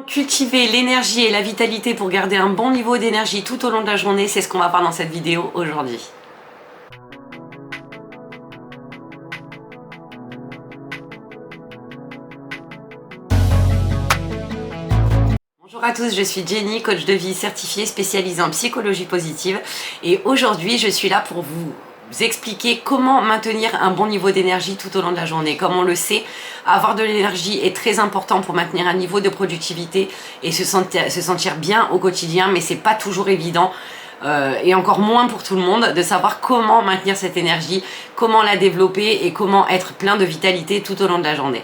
Cultiver l'énergie et la vitalité pour garder un bon niveau d'énergie tout au long de la journée, c'est ce qu'on va voir dans cette vidéo aujourd'hui. Bonjour à tous, je suis Jenny, coach de vie certifiée spécialisée en psychologie positive et aujourd'hui je suis là pour vous expliquer comment maintenir un bon niveau d'énergie tout au long de la journée. Comme on le sait, avoir de l'énergie est très important pour maintenir un niveau de productivité et se sentir bien au quotidien, mais c'est pas toujours évident. Et encore moins pour tout le monde de savoir comment maintenir cette énergie, comment la développer et comment être plein de vitalité tout au long de la journée.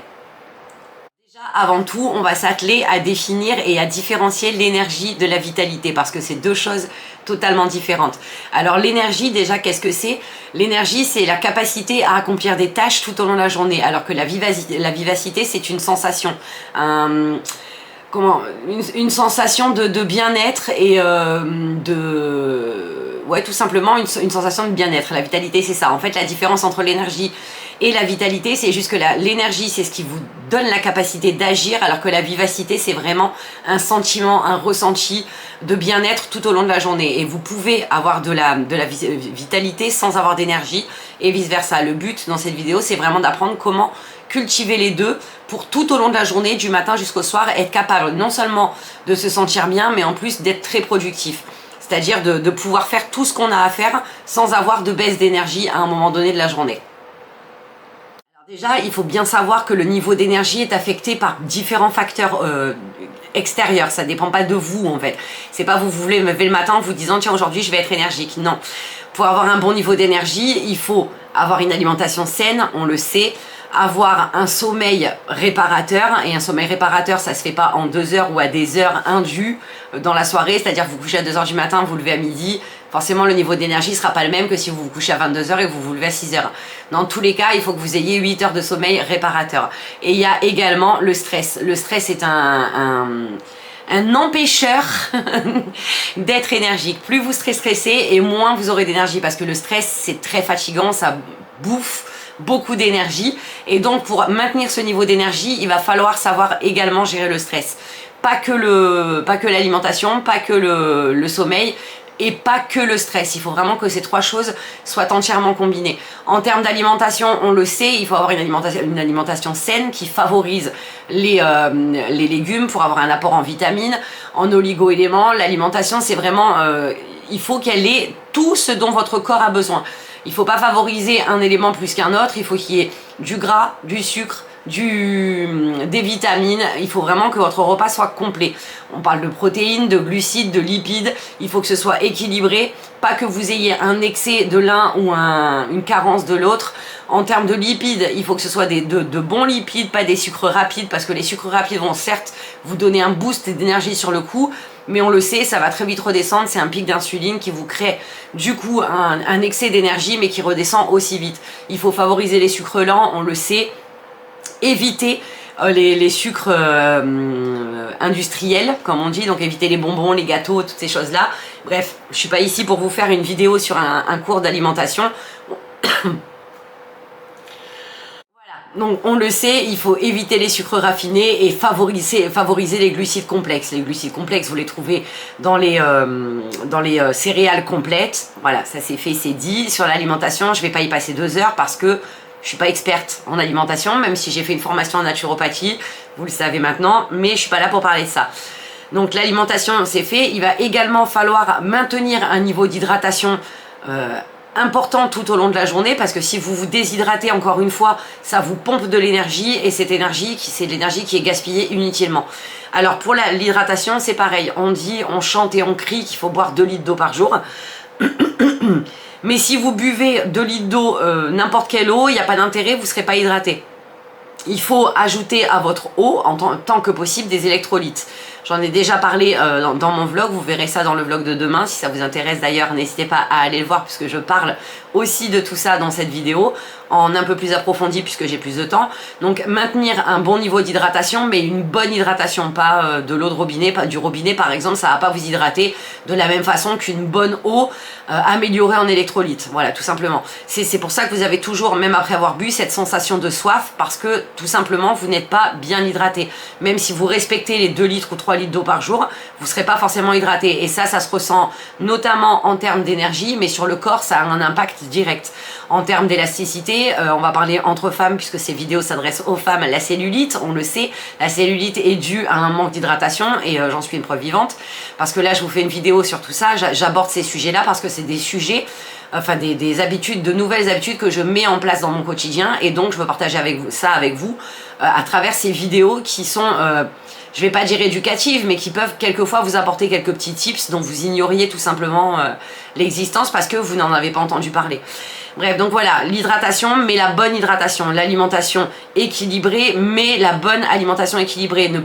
Avant tout, on va s'atteler à définir et à différencier l'énergie de la vitalité parce que c'est deux choses totalement différentes. Alors l'énergie, déjà, qu'est-ce que c'est? L'énergie, c'est la capacité à accomplir des tâches tout au long de la journée, alors que la vivacité, c'est une sensation, une sensation de bien-être et tout simplement une sensation de bien-être. La vitalité, c'est ça. En fait, la différence entre l'énergie et la vitalité, c'est juste que l'énergie, c'est ce qui vous donne la capacité d'agir, alors que la vivacité, c'est vraiment un sentiment, un ressenti de bien-être tout au long de la journée. Et vous pouvez avoir de la vitalité sans avoir d'énergie et vice-versa. Le but dans cette vidéo, c'est vraiment d'apprendre comment cultiver les deux pour tout au long de la journée, du matin jusqu'au soir, être capable non seulement de se sentir bien, mais en plus d'être très productif. C'est-à-dire de pouvoir faire tout ce qu'on a à faire sans avoir de baisse d'énergie à un moment donné de la journée. Déjà, il faut bien savoir que le niveau d'énergie est affecté par différents facteurs extérieurs. Ça ne dépend pas de vous, en fait. C'est pas vous voulez me lever le matin en vous disant « Tiens, aujourd'hui, je vais être énergique ». Non. Pour avoir un bon niveau d'énergie, il faut avoir une alimentation saine, on le sait, avoir un sommeil réparateur. Et un sommeil réparateur, ça se fait pas en 2 heures ou à des heures indues dans la soirée. C'est-à-dire que vous couchez à 2 heures du matin, vous levez à midi. Forcément, le niveau d'énergie ne sera pas le même que si vous vous couchez à 22 heures et que vous vous levez à 6 heures. Dans tous les cas, il faut que vous ayez 8 heures de sommeil réparateur. Et il y a également le stress. Le stress est un empêcheur d'être énergique. Plus vous serez stressé et moins vous aurez d'énergie parce que le stress, c'est très fatigant, ça bouffe beaucoup d'énergie et donc pour maintenir ce niveau d'énergie, il va falloir savoir également gérer le stress. Pas que l'alimentation, pas que le sommeil, et pas que le stress. Il faut vraiment que ces trois choses soient entièrement combinées. En termes d'alimentation, on le sait, il faut avoir une alimentation saine qui favorise les légumes pour avoir un apport en vitamines, en oligo-éléments. L'alimentation, c'est vraiment... il faut qu'elle ait tout ce dont votre corps a besoin. Il ne faut pas favoriser un élément plus qu'un autre. Il faut qu'il y ait du gras, du sucre, des vitamines. Il faut vraiment que votre repas soit complet. On parle de protéines, de glucides, de lipides. Il faut que ce soit équilibré, pas que vous ayez un excès de l'un ou une carence de l'autre. En termes de lipides, il faut que ce soit de bons lipides, pas des sucres rapides, parce que les sucres rapides vont certes vous donner un boost d'énergie sur le coup, mais on le sait, ça va très vite redescendre. C'est un pic d'insuline qui vous crée du coup un excès d'énergie, mais qui redescend aussi vite. Il faut favoriser les sucres lents, on le sait. Éviter les sucres industriels, comme on dit, donc éviter les bonbons, les gâteaux, toutes ces choses-là. Bref, je ne suis pas ici pour vous faire une vidéo sur un cours d'alimentation. Donc on le sait, il faut éviter les sucres raffinés et favoriser les glucides complexes. Les glucides complexes, vous les trouvez dans les céréales complètes. Voilà, ça c'est fait, c'est dit. Sur l'alimentation, je ne vais pas y passer 2 heures parce que je suis pas experte en alimentation, même si j'ai fait une formation en naturopathie, vous le savez maintenant, mais je suis pas là pour parler de ça. Donc l'alimentation, c'est fait. Il va également falloir maintenir un niveau d'hydratation important tout au long de la journée, parce que si vous vous déshydratez, encore une fois, ça vous pompe de l'énergie, et cette énergie, c'est de l'énergie qui est gaspillée inutilement. Alors pour l'hydratation, c'est pareil. On dit, on chante et on crie qu'il faut boire 2 litres d'eau par jour. Mais si vous buvez 2 litres d'eau, n'importe quelle eau, il n'y a pas d'intérêt, vous ne serez pas hydraté. Il faut ajouter à votre eau, en tant que possible, des électrolytes. J'en ai déjà parlé dans mon vlog, vous verrez ça dans le vlog de demain. Si ça vous intéresse d'ailleurs, n'hésitez pas à aller le voir puisque je parle aussi de tout ça dans cette vidéo. en un peu plus approfondi puisque j'ai plus de temps. Donc maintenir un bon niveau d'hydratation, mais une bonne hydratation, pas de l'eau de robinet, pas du robinet par exemple, ça va pas vous hydrater de la même façon qu'une bonne eau améliorée en électrolytes. Voilà, tout simplement. C'est pour ça que vous avez toujours, même après avoir bu, cette sensation de soif, parce que tout simplement vous n'êtes pas bien hydraté. Même si vous respectez les 2 litres ou 3 litres d'eau par jour, vous ne serez pas forcément hydraté. Et ça se ressent notamment en termes d'énergie, mais sur le corps, ça a un impact direct. En termes d'élasticité, on va parler entre femmes, puisque ces vidéos s'adressent aux femmes, la cellulite, on le sait, la cellulite est due à un manque d'hydratation, et j'en suis une preuve vivante, parce que là, je vous fais une vidéo sur tout ça, j'aborde ces sujets-là, parce que c'est des sujets, enfin des habitudes, de nouvelles habitudes que je mets en place dans mon quotidien, et donc je veux partager ça avec vous, à travers ces vidéos qui sont... je vais pas dire éducatives, mais qui peuvent quelquefois vous apporter quelques petits tips dont vous ignoriez tout simplement l'existence parce que vous n'en avez pas entendu parler. Bref, donc voilà, l'hydratation, mais la bonne hydratation, l'alimentation équilibrée, mais la bonne alimentation équilibrée, ne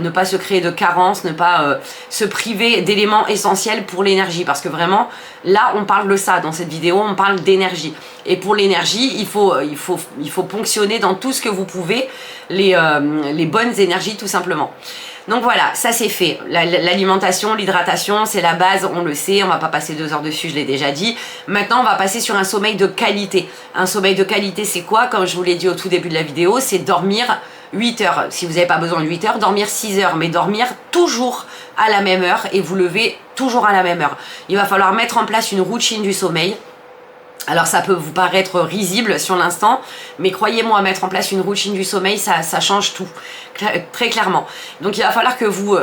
pas se créer de carences, ne pas se priver d'éléments essentiels pour l'énergie, parce que vraiment, là, on parle de ça, dans cette vidéo, on parle d'énergie. Et pour l'énergie, il faut ponctionner dans tout ce que vous pouvez les bonnes énergies, tout simplement. Donc voilà, ça c'est fait. L'alimentation, l'hydratation, c'est la base, on le sait, on va pas passer 2 heures dessus, je l'ai déjà dit. Maintenant, on va passer sur un sommeil de qualité. Un sommeil de qualité, c'est quoi? Comme je vous l'ai dit au tout début de la vidéo, c'est dormir 8 heures. Si vous n'avez pas besoin de 8 heures, dormir 6 heures, mais dormir toujours à la même heure et vous lever toujours à la même heure. Il va falloir mettre en place une routine du sommeil. Alors ça peut vous paraître risible sur l'instant, mais croyez-moi, mettre en place une routine du sommeil, ça change tout, très clairement. Donc il va falloir que vous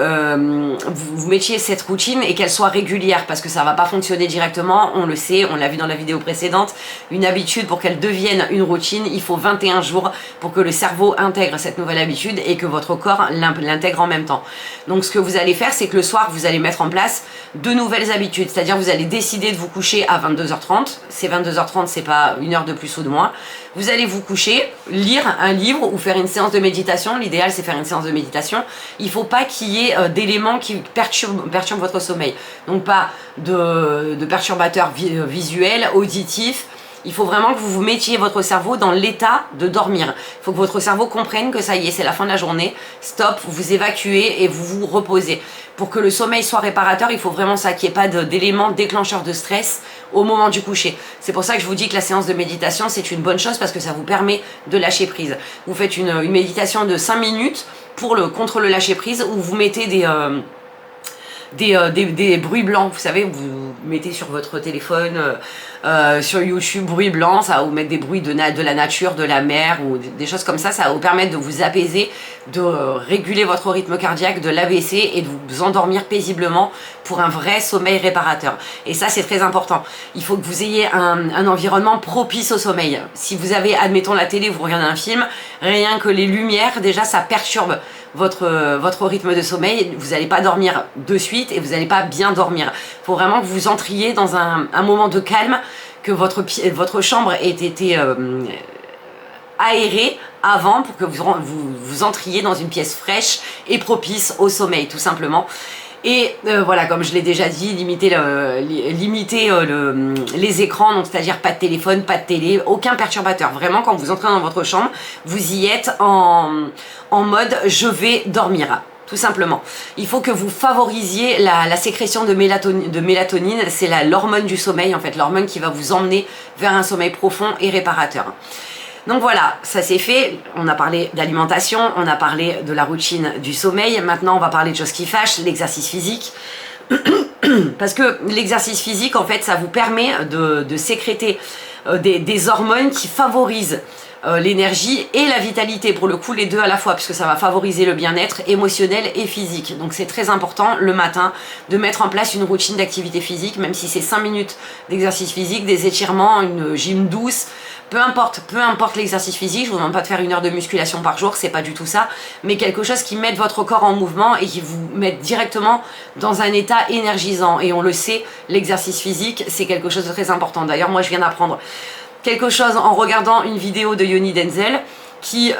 mettiez cette routine et qu'elle soit régulière, parce que ça ne va pas fonctionner directement, on le sait, on l'a vu dans la vidéo précédente. Une habitude, pour qu'elle devienne une routine, il faut 21 jours pour que le cerveau intègre cette nouvelle habitude et que votre corps l'intègre en même temps. Donc ce que vous allez faire, c'est que le soir, vous allez mettre en place 2 nouvelles habitudes, c'est-à-dire vous allez décider de vous coucher à 22h30, c'est 22h30, c'est pas 1 heure de plus ou de moins. Vous allez vous coucher, lire un livre ou faire une séance de méditation. L'idéal, c'est faire une séance de méditation. Il ne faut pas qu'il y ait d'éléments qui perturbent votre sommeil. Donc pas de perturbateurs visuels, auditifs. Il faut vraiment que vous vous mettiez votre cerveau dans l'état de dormir. Il faut que votre cerveau comprenne que ça y est, c'est la fin de la journée. Stop, vous évacuez et vous vous reposez. Pour que le sommeil soit réparateur, il faut vraiment ça, qu'il n'y ait pas d'éléments déclencheurs de stress au moment du coucher. C'est pour ça que je vous dis que la séance de méditation, c'est une bonne chose parce que ça vous permet de lâcher prise. Vous faites une méditation de 5 minutes contre le lâcher prise où vous mettez des bruits blancs, vous savez, vous mettez sur votre téléphone, sur YouTube, bruit blanc, ça va vous mettre des bruits de la nature, de la mer ou des choses comme ça, ça va vous permettre de vous apaiser, de réguler votre rythme cardiaque, de l'abaisser et de vous endormir paisiblement pour un vrai sommeil réparateur. Et ça, c'est très important. Il faut que vous ayez un environnement propice au sommeil. Si vous avez, admettons, la télé, vous regardez un film, rien que les lumières, déjà, ça perturbe votre rythme de sommeil. Vous n'allez pas dormir de suite et vous n'allez pas bien dormir. Il faut vraiment que vous entriez dans un moment de calme, que votre chambre ait été aérée avant pour que vous entriez dans une pièce fraîche et propice au sommeil, tout simplement. Et voilà, comme je l'ai déjà dit, limiter les écrans, donc c'est-à-dire pas de téléphone, pas de télé, aucun perturbateur. Vraiment, quand vous entrez dans votre chambre, vous y êtes en mode « je vais dormir ». Tout simplement. Il faut que vous favorisiez la sécrétion de mélatonine. C'est l'hormone du sommeil, en fait, l'hormone qui va vous emmener vers un sommeil profond et réparateur. Donc voilà, ça c'est fait. On a parlé d'alimentation, on a parlé de la routine du sommeil. Maintenant, on va parler de choses qui fâchent, l'exercice physique. Parce que l'exercice physique, en fait, ça vous permet de sécréter des hormones qui favorisent l'énergie et la vitalité, pour le coup les deux à la fois, puisque ça va favoriser le bien-être émotionnel et physique. Donc c'est très important le matin de mettre en place une routine d'activité physique, même si c'est 5 minutes d'exercice physique, des étirements, une gym douce, peu importe l'exercice physique. Je vous demande pas de faire 1 heure de musculation par jour, c'est pas du tout ça, mais quelque chose qui mette votre corps en mouvement et qui vous mette directement dans un état énergisant. Et on le sait, l'exercice physique, c'est quelque chose de très important. D'ailleurs, moi je viens d'apprendre quelque chose en regardant une vidéo de Yoni Denzel qui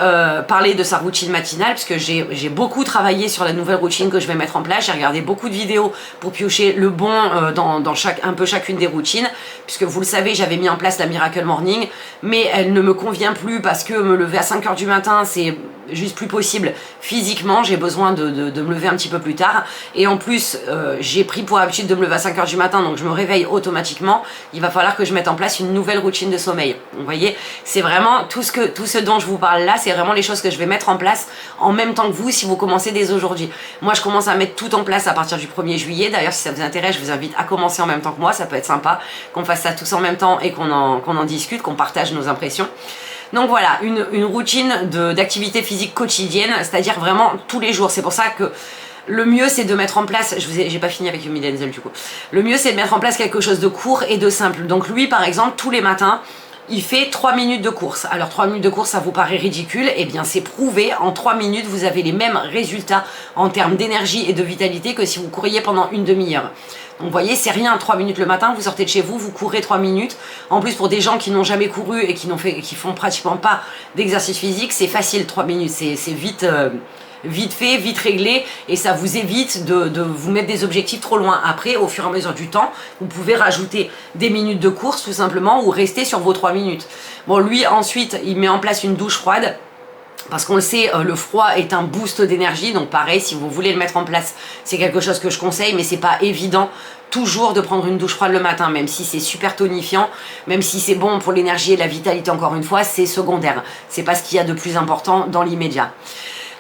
parlait de sa routine matinale, parce que j'ai beaucoup travaillé sur la nouvelle routine que je vais mettre en place. J'ai regardé beaucoup de vidéos pour piocher le bon dans un peu chacune des routines, puisque vous le savez, j'avais mis en place la Miracle Morning, mais elle ne me convient plus parce que me lever à 5 h du matin, c'est juste plus possible physiquement. J'ai besoin de me lever un petit peu plus tard, et en plus j'ai pris pour habitude de me lever à 5 h du matin, donc je me réveille automatiquement. Il va falloir que je mette en place une nouvelle routine de sommeil. Vous voyez, c'est vraiment tout ce dont je vous parle là, c'est vraiment les choses que je vais mettre en place en même temps que vous, si vous commencez dès aujourd'hui. Moi je commence à mettre tout en place à partir du 1er juillet. D'ailleurs, si ça vous intéresse, je vous invite à commencer en même temps que moi, ça peut être sympa qu'on fasse ça tous en même temps et qu'on en discute, qu'on partage nos impressions. Donc voilà, une routine d'activité physique quotidienne, c'est-à-dire vraiment tous les jours. C'est pour ça que le mieux c'est de mettre en place, j'ai pas fini avec Yumi Denzel du coup, le mieux c'est de mettre en place quelque chose de court et de simple. Donc lui par exemple, tous les matins, il fait 3 minutes de course. Alors 3 minutes de course, ça vous paraît ridicule? Eh bien c'est prouvé, en 3 minutes vous avez les mêmes résultats en termes d'énergie et de vitalité que si vous couriez pendant une demi-heure. Donc vous voyez, c'est rien, 3 minutes le matin, vous sortez de chez vous, vous courez 3 minutes. En plus, pour des gens qui n'ont jamais couru et qui font pratiquement pas d'exercice physique, c'est facile, 3 minutes, c'est vite fait, vite réglé, et ça vous évite de vous mettre des objectifs trop loin. Après, au fur et à mesure du temps, vous pouvez rajouter des minutes de course tout simplement, ou rester sur vos 3 minutes. Bon, lui ensuite, il met en place une douche froide. Parce qu'on le sait, le froid est un boost d'énergie, donc pareil, si vous voulez le mettre en place, c'est quelque chose que je conseille, mais c'est pas évident toujours de prendre une douche froide le matin, même si c'est super tonifiant, même si c'est bon pour l'énergie et la vitalité, encore une fois, c'est secondaire. C'est pas ce qu'il y a de plus important dans l'immédiat.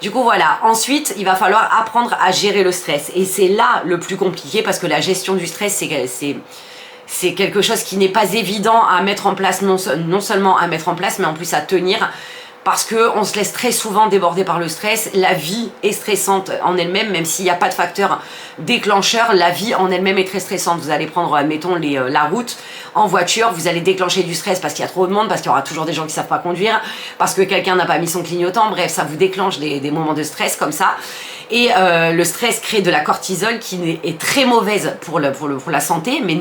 Du coup voilà, ensuite il va falloir apprendre à gérer le stress, et c'est là le plus compliqué, parce que la gestion du stress c'est quelque chose qui n'est pas évident à mettre en place, non seulement à mettre en place, mais en plus à tenir. Parce qu'on se laisse très souvent déborder par le stress. La vie est stressante en elle-même, même s'il n'y a pas de facteur déclencheur, la vie en elle-même est très stressante. Vous allez prendre, admettons, la route en voiture, vous allez déclencher du stress parce qu'il y a trop de monde, parce qu'il y aura toujours des gens qui ne savent pas conduire, parce que quelqu'un n'a pas mis son clignotant, bref, ça vous déclenche des moments de stress comme ça. Et le stress crée de la cortisol qui est très mauvaise pour la santé, mais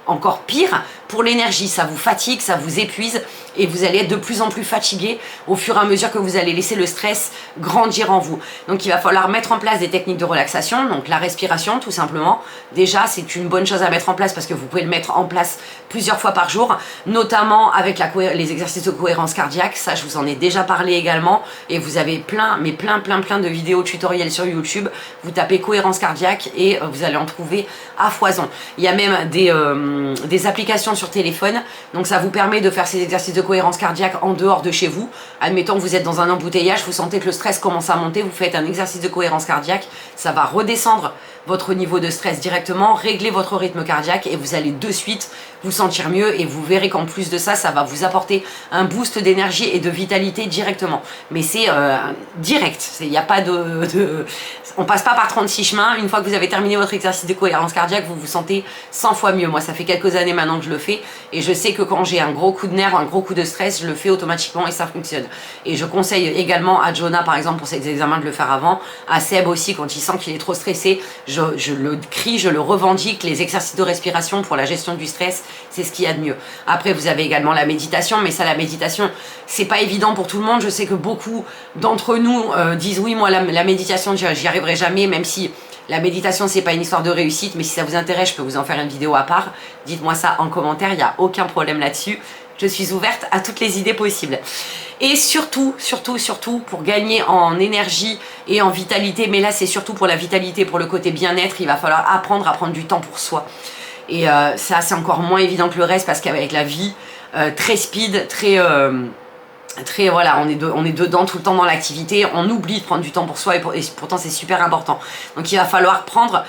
encore pire pour l'énergie. Ça vous fatigue, ça vous épuise, et vous allez être de plus en plus fatigué au fur et à mesure que vous allez laisser le stress grandir en vous. Donc il va falloir mettre en place des techniques de relaxation, donc la respiration tout simplement. Déjà c'est une bonne chose à mettre en place, parce que vous pouvez le mettre en place plusieurs fois par jour, notamment avec les exercices de cohérence cardiaque. Ça je vous en ai déjà parlé également, et vous avez plein de vidéos tutoriels sur YouTube. Vous tapez cohérence cardiaque et vous allez en trouver à foison. Il y a même des applications sur téléphone, donc ça vous permet de faire ces exercices de cohérence cardiaque en dehors de chez vous. Admettons que vous êtes dans un embouteillage, vous sentez que le stress commence à monter, vous faites un exercice de cohérence cardiaque, ça va redescendre votre niveau de stress directement, régler votre rythme cardiaque, et vous allez de suite vous sentir mieux, et vous verrez qu'en plus de ça, ça va vous apporter un boost d'énergie et de vitalité directement. Mais c'est direct, il n'y a pas on passe pas par 36 chemins. Une fois que vous avez terminé votre exercice de cohérence cardiaque, vous vous sentez 100 fois mieux. Moi, ça fait quelques années maintenant que je le fais, et je sais que quand j'ai un gros coup de nerf, un gros coup de stress, je le fais automatiquement et ça fonctionne. Et je conseille également à Jonah, par exemple, pour ses examens, de le faire avant. À Seb aussi, quand il sent qu'il est trop stressé, je le crie, je le revendique. Les exercices de respiration pour la gestion du stress, c'est ce qu'il y a de mieux. Après, vous avez également la méditation, mais ça, la méditation, c'est pas évident pour tout le monde. Je sais que beaucoup d'entre nous disent oui, moi la méditation, j'y arriverai jamais, même si la méditation c'est pas une histoire de réussite. Mais si ça vous intéresse, je peux vous en faire une vidéo à part. Dites-moi ça en commentaire, il n'y a aucun problème là-dessus. Je suis ouverte à toutes les idées possibles. Et surtout, pour gagner en énergie et en vitalité, mais là c'est surtout pour la vitalité, pour le côté bien-être, il va falloir apprendre à prendre du temps pour soi. Et ça c'est encore moins évident que le reste, parce qu'avec la vie très speed, très voilà, on est dedans tout le temps dans l'activité, on oublie de prendre du temps pour soi, et pourtant c'est super important. Donc il va falloir apprendre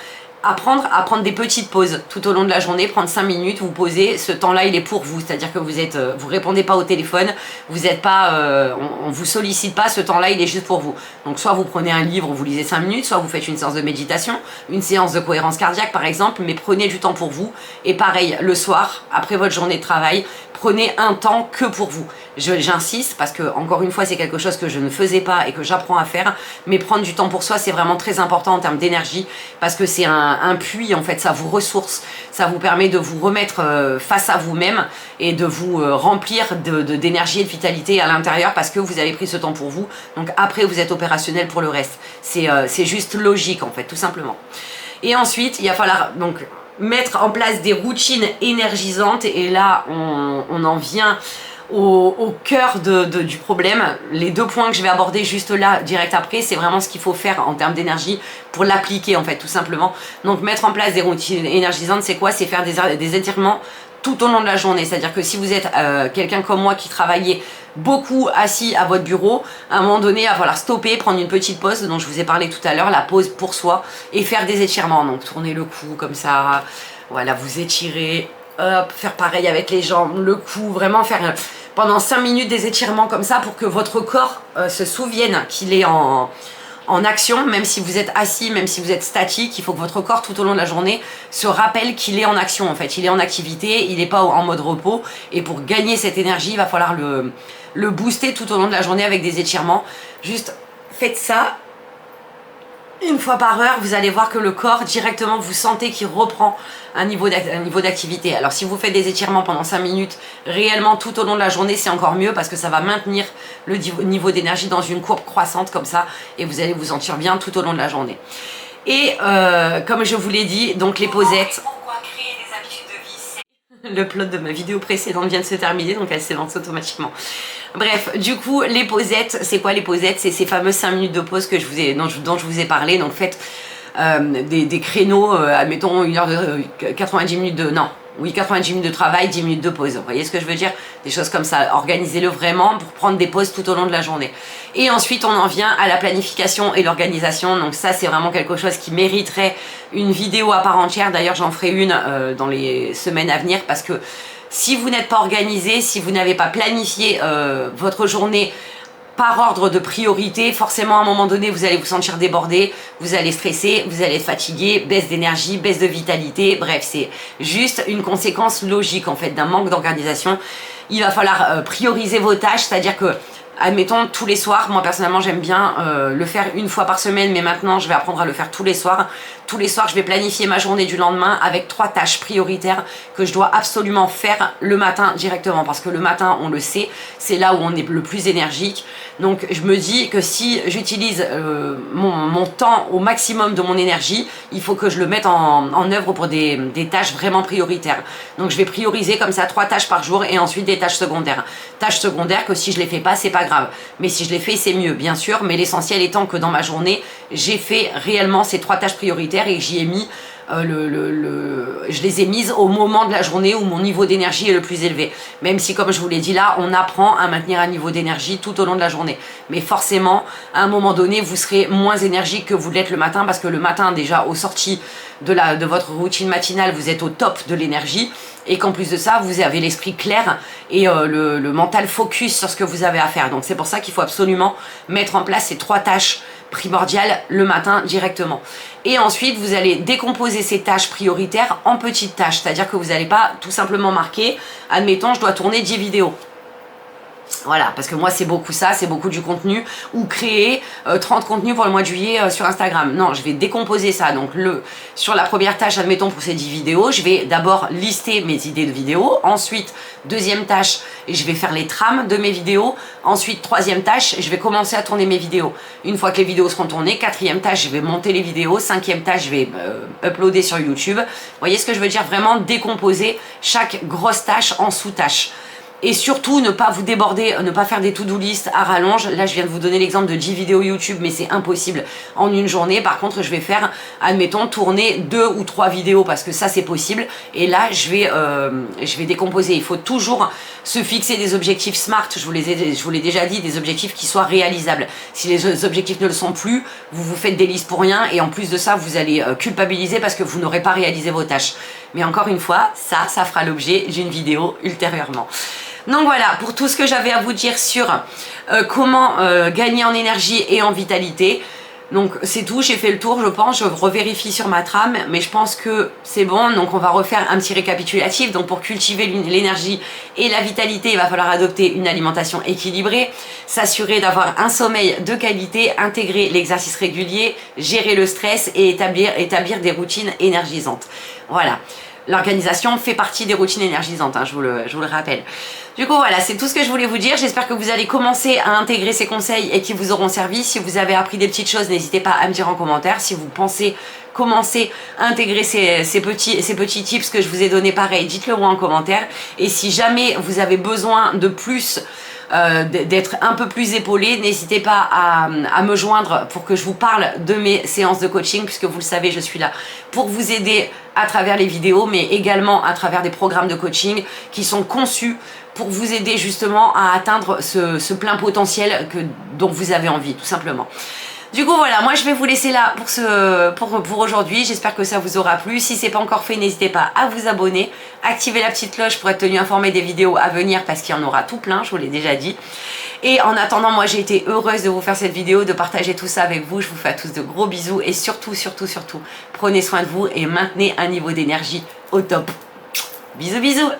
à prendre des petites pauses tout au long de la journée, prendre 5 minutes, vous posez, ce temps-là il est pour vous, c'est-à-dire que vous répondez pas au téléphone, vous n'êtes pas, on vous sollicite pas, ce temps-là il est juste pour vous. Donc soit vous prenez un livre, vous lisez 5 minutes, soit vous faites une séance de méditation, une séance de cohérence cardiaque par exemple, mais prenez du temps pour vous. Et pareil, le soir, après votre journée de travail, prenez un temps que pour vous. J'insiste parce que, encore une fois, c'est quelque chose que je ne faisais pas et que j'apprends à faire. Mais prendre du temps pour soi, c'est vraiment très important en termes d'énergie parce que c'est un puits, en fait, ça vous ressource. Ça vous permet de vous remettre face à vous-même et de vous remplir d'énergie et de vitalité à l'intérieur parce que vous avez pris ce temps pour vous. Donc après, vous êtes opérationnel pour le reste. C'est juste logique, en fait, tout simplement. Et ensuite, il va falloir donc mettre en place des routines énergisantes. Et là, on en vient au cœur du problème. Les 2 points que je vais aborder juste là, direct après, c'est vraiment ce qu'il faut faire en termes d'énergie pour l'appliquer, en fait, tout simplement. Donc, mettre en place des routines énergisantes, c'est quoi? C'est faire des étirements tout au long de la journée. C'est-à-dire que si vous êtes quelqu'un comme moi qui travaillait beaucoup assis à votre bureau, à un moment donné, il va falloir stopper, prendre une petite pause dont je vous ai parlé tout à l'heure, la pause pour soi, et faire des étirements. Donc, tourner le cou comme ça, voilà, vous étirez, hop, faire pareil avec les jambes, le cou, vraiment faire pendant 5 minutes des étirements comme ça pour que votre corps se souvienne qu'il est en action, même si vous êtes assis, même si vous êtes statique. Il faut que votre corps tout au long de la journée se rappelle qu'il est en action, en fait, il est en activité, il n'est pas en mode repos. Et pour gagner cette énergie, il va falloir le booster tout au long de la journée avec des étirements. Juste faites ça une fois par heure, vous allez voir que le corps directement, vous sentez qu'il reprend un niveau d'activité. Alors si vous faites des étirements pendant 5 minutes, réellement tout au long de la journée, c'est encore mieux parce que ça va maintenir le niveau d'énergie dans une courbe croissante comme ça et vous allez vous sentir bien tout au long de la journée. Et comme je vous l'ai dit, donc les posettes. Pourquoi créer des habitudes de vie? Le plot de ma vidéo précédente vient de se terminer, donc elle s'élance automatiquement. Bref, du coup, les posettes, c'est quoi les posettes? C'est ces fameuses 5 minutes de pause que dont je vous ai parlé. Donc faites des créneaux, admettons 90 minutes de... Non, oui, 90 minutes de travail, 10 minutes de pause. Vous voyez ce que je veux dire? Des choses comme ça. Organisez-le vraiment pour prendre des pauses tout au long de la journée. Et ensuite, on en vient à la planification et l'organisation. Donc ça, c'est vraiment quelque chose qui mériterait une vidéo à part entière. D'ailleurs, j'en ferai une dans les semaines à venir parce que si vous n'êtes pas organisé, si vous n'avez pas planifié votre journée par ordre de priorité, forcément à un moment donné, vous allez vous sentir débordé, vous allez stresser, vous allez être fatigué, baisse d'énergie, baisse de vitalité. Bref, c'est juste une conséquence logique en fait d'un manque d'organisation. Il va falloir prioriser vos tâches, c'est-à-dire que admettons tous les soirs, moi personnellement j'aime bien le faire une fois par semaine, mais maintenant je vais apprendre à le faire tous les soirs. Tous les soirs je vais planifier ma journée du lendemain avec 3 tâches prioritaires que je dois absolument faire le matin directement, parce que le matin on le sait, c'est là où on est le plus énergique. Donc je me dis que si j'utilise mon temps au maximum de mon énergie, il faut que je le mette en œuvre pour des tâches vraiment prioritaires. Donc je vais prioriser comme ça 3 tâches par jour et ensuite des tâches secondaires. Tâches secondaires que si je les fais pas, c'est pas grave. Mais si je les fais, c'est mieux, bien sûr. Mais l'essentiel étant que dans ma journée, j'ai fait réellement ces 3 tâches prioritaires et que j'y ai mis je les ai mises au moment de la journée où mon niveau d'énergie est le plus élevé. Même si, comme je vous l'ai dit là, on apprend à maintenir un niveau d'énergie tout au long de la journée. Mais forcément, à un moment donné, vous serez moins énergique que vous l'êtes le matin, parce que le matin, déjà, aux sorties de votre routine matinale, vous êtes au top de l'énergie. Et qu'en plus de ça, vous avez l'esprit clair et le mental focus sur ce que vous avez à faire. Donc c'est pour ça qu'il faut absolument mettre en place ces 3 tâches primordiales le matin directement. Et ensuite, vous allez décomposer ces tâches prioritaires en petites tâches. C'est-à-dire que vous n'allez pas tout simplement marquer, admettons, je dois tourner 10 vidéos. Voilà, parce que moi c'est beaucoup ça, c'est beaucoup du contenu, ou créer 30 contenus pour le mois de juillet sur Instagram. Non, je vais décomposer ça. Donc sur la première tâche, admettons pour ces 10 vidéos, je vais d'abord lister mes idées de vidéos. Ensuite, deuxième tâche, je vais faire les trames de mes vidéos. Ensuite, troisième tâche, je vais commencer à tourner mes vidéos. Une fois que les vidéos seront tournées, quatrième tâche, je vais monter les vidéos. Cinquième tâche, je vais uploader sur YouTube. Vous voyez ce que je veux dire? Vraiment décomposer chaque grosse tâche en sous-tâches. Et surtout, ne pas vous déborder, ne pas faire des to-do list à rallonge. Là, je viens de vous donner l'exemple de 10 vidéos YouTube, mais c'est impossible en une journée. Par contre, je vais faire, admettons, tourner 2 ou 3 vidéos parce que ça, c'est possible. Et là, je vais décomposer. Il faut toujours se fixer des objectifs SMART. Je vous l'ai déjà dit, des objectifs qui soient réalisables. Si les objectifs ne le sont plus, vous vous faites des listes pour rien. Et en plus de ça, vous allez culpabiliser parce que vous n'aurez pas réalisé vos tâches. Mais encore une fois, ça fera l'objet d'une vidéo ultérieurement. Donc voilà, pour tout ce que j'avais à vous dire sur comment gagner en énergie et en vitalité. Donc c'est tout, j'ai fait le tour je pense, je revérifie sur ma trame, mais je pense que c'est bon. Donc on va refaire un petit récapitulatif. Donc pour cultiver l'énergie et la vitalité, il va falloir adopter une alimentation équilibrée, s'assurer d'avoir un sommeil de qualité, intégrer l'exercice régulier, gérer le stress et établir des routines énergisantes. Voilà. L'organisation fait partie des routines énergisantes, hein, je vous le rappelle. Du coup, voilà, c'est tout ce que je voulais vous dire. J'espère que vous allez commencer à intégrer ces conseils et qui vous auront servi. Si vous avez appris des petites choses, n'hésitez pas à me dire en commentaire. Si vous pensez commencer à intégrer ces petits tips que je vous ai donnés, pareil, dites-le moi en commentaire. Et si jamais vous avez besoin de plus, d'être un peu plus épaulé, n'hésitez pas à me joindre pour que je vous parle de mes séances de coaching, puisque vous le savez, je suis là pour vous aider à travers les vidéos, mais également à travers des programmes de coaching qui sont conçus pour vous aider justement à atteindre ce plein potentiel dont vous avez envie, tout simplement. Du coup voilà, moi je vais vous laisser là pour aujourd'hui. J'espère que ça vous aura plu. Si ce n'est pas encore fait, n'hésitez pas à vous abonner, activer la petite cloche pour être tenu informé des vidéos à venir, parce qu'il y en aura tout plein, je vous l'ai déjà dit. Et en attendant, moi j'ai été heureuse de vous faire cette vidéo, de partager tout ça avec vous. Je vous fais à tous de gros bisous et surtout, prenez soin de vous et maintenez un niveau d'énergie au top. Bisous bisous.